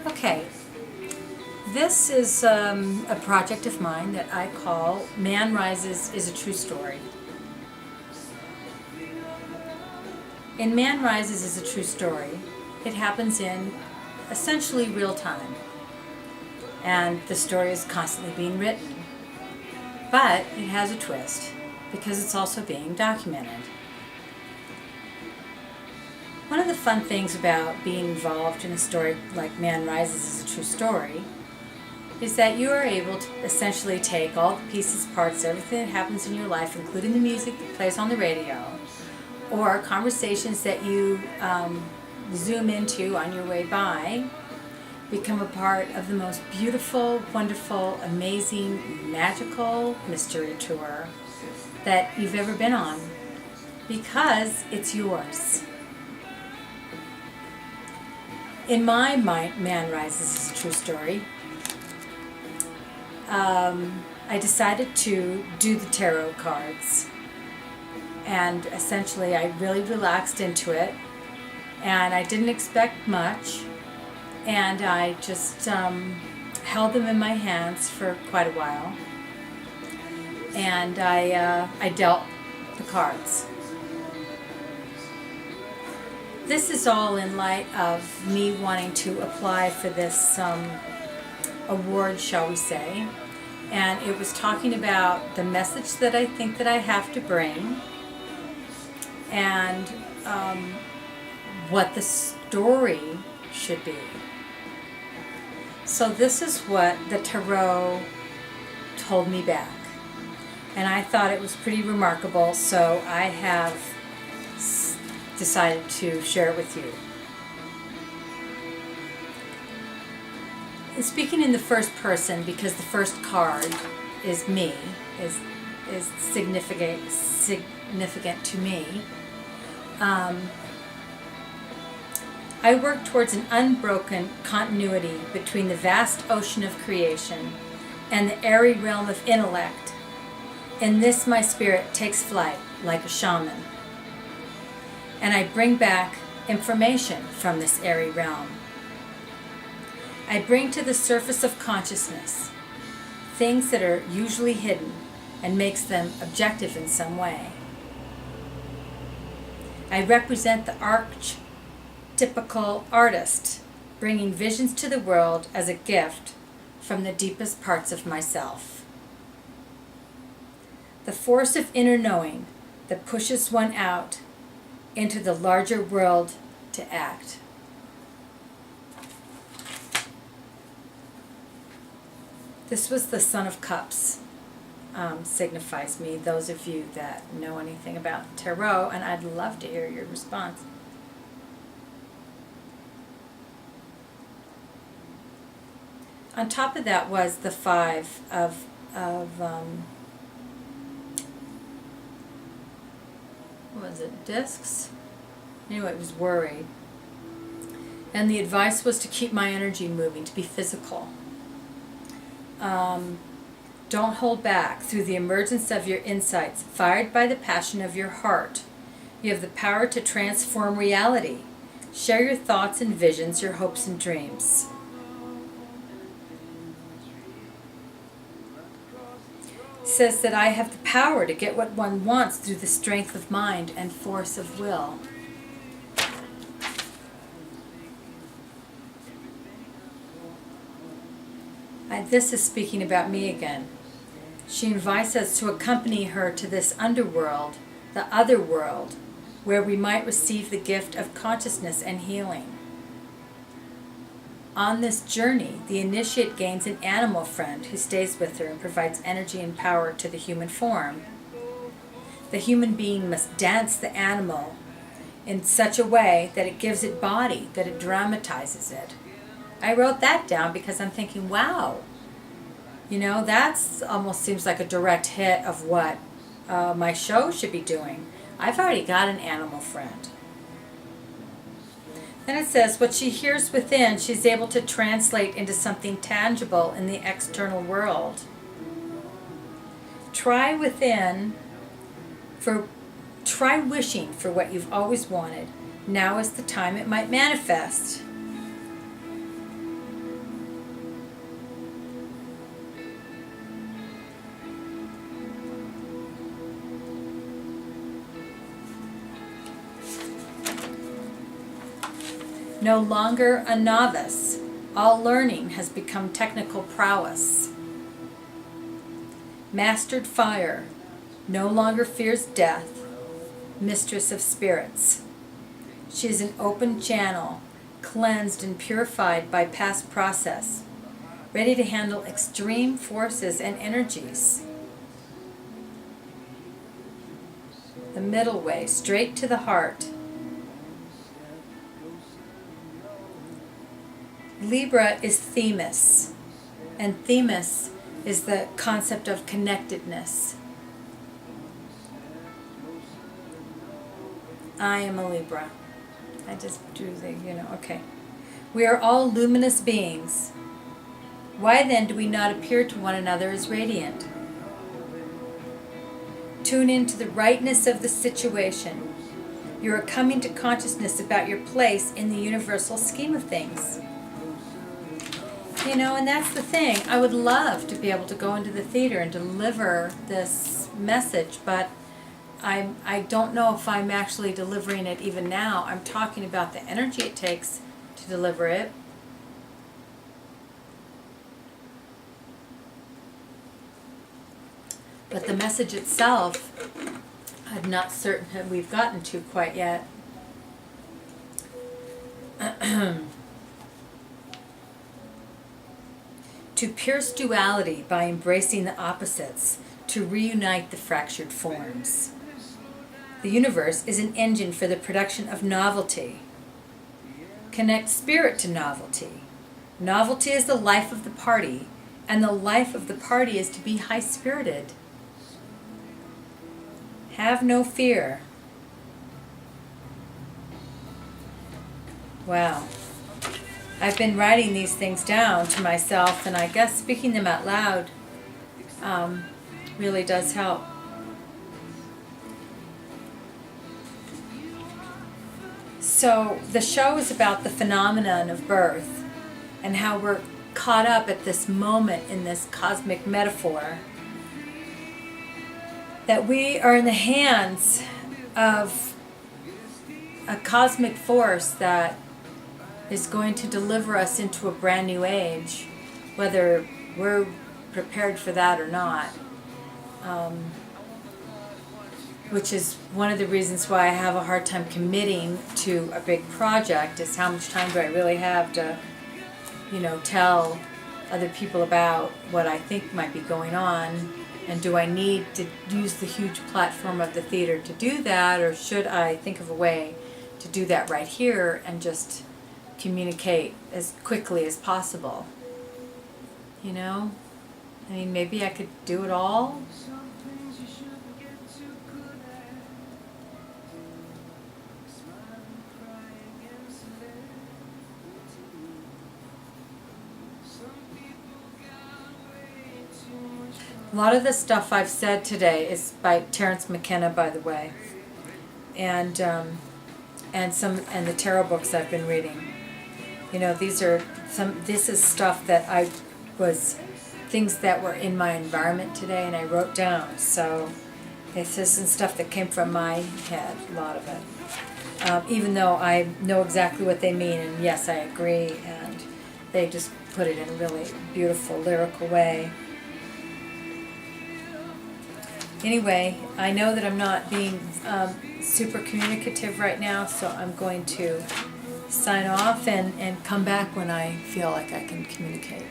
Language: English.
Okay, this is a project of mine that I call Man Rises is a True Story. In Man Rises is a True Story, it happens in essentially real time, and the story is constantly being written. But it has a twist because it's also being documented. One of the fun things about being involved in a story like Man Rises is a True Story is that you are able to essentially take all the pieces, parts, everything that happens in your life, including the music that plays on the radio, or conversations that you zoom into on your way by, become a part of the most beautiful, wonderful, amazing, magical mystery tour that you've ever been on, because it's yours. In my mind, Man Rises is a True Story. I decided to do the tarot cards, and essentially I really relaxed into it, and I didn't expect much, and I just held them in my hands for quite a while, and I dealt the cards. This is all in light of me wanting to apply for this award, shall we say, and it was talking about the message that I think that I have to bring, and what the story should be. So this is what the tarot told me back, and I thought it was pretty remarkable, so I have decided to share it with you. And speaking in the first person, because the first card is me, is significant to me. I work towards an unbroken continuity between the vast ocean of creation and the airy realm of intellect. In this my spirit takes flight like a shaman, and I bring back information from this airy realm. I bring to the surface of consciousness things that are usually hidden and makes them objective in some way. I represent the archetypical artist, bringing visions to the world as a gift from the deepest parts of myself. The force of inner knowing that pushes one out into the larger world to act. This was the Son of Cups, signifies me, those of you that know anything about tarot, and I'd love to hear your response. On top of that was the Five of what was it, discs? Anyway, it was worry. And the advice was to keep my energy moving, to be physical. Don't hold back. Through the emergence of your insights, fired by the passion of your heart, you have the power to transform reality. Share your thoughts and visions, your hopes and dreams. It says that I have the power to get what one wants through the strength of mind and force of will. This is speaking about me again. She invites us to accompany her to this underworld, the other world, where we might receive the gift of consciousness and healing. On this journey, the initiate gains an animal friend who stays with her and provides energy and power to the human form. The human being must dance the animal in such a way that it gives it body, that it dramatizes it. I wrote that down because I'm thinking, wow, that's almost seems like a direct hit of what my show should be doing. I've already got an animal friend. Then it says, what she hears within, she's able to translate into something tangible in the external world. Try wishing for what you've always wanted. Now is the time it might manifest. no longer a novice. All learning has become technical prowess. Mastered fire, no longer fears death, mistress of spirits. She is an open channel, cleansed and purified by past process, ready to handle extreme forces and energies. The middle way, straight to the heart. Libra is Themis, and Themis is the concept of connectedness. I am a Libra. I just drew the, okay. We are all luminous beings. Why then do we not appear to one another as radiant? Tune into the rightness of the situation. You are coming to consciousness about your place in the universal scheme of things. And that's the thing. I would love to be able to go into the theater and deliver this message, but I don't know if I'm actually delivering it even now. I'm talking about the energy it takes to deliver it. But the message itself, I'm not certain we've gotten to quite yet. To pierce duality by embracing the opposites, to reunite the fractured forms. The universe is an engine for the production of novelty. Connect spirit to novelty. Novelty is the life of the party, and the life of the party is to be high-spirited. Have no fear. Wow. I've been writing these things down to myself, and I guess speaking them out loud really does help. So the show is about the phenomenon of birth and how we're caught up at this moment in this cosmic metaphor, that we are in the hands of a cosmic force that is going to deliver us into a brand new age, whether we're prepared for that or not. Which is one of the reasons why I have a hard time committing to a big project, is how much time do I really have to, tell other people about what I think might be going on, and do I need to use the huge platform of the theater to do that, or should I think of a way to do that right here and just communicate as quickly as possible? Maybe I could do it all. A lot of the stuff I've said today is by Terence McKenna, by the way, and the tarot books I've been reading. This is stuff that things that were in my environment today, and I wrote down. So this isn't stuff that came from my head, a lot of it. Even though I know exactly what they mean, and yes, I agree, and they just put it in a really beautiful, lyrical way. Anyway, I know that I'm not being super communicative right now, so I'm going to sign off and come back when I feel like I can communicate.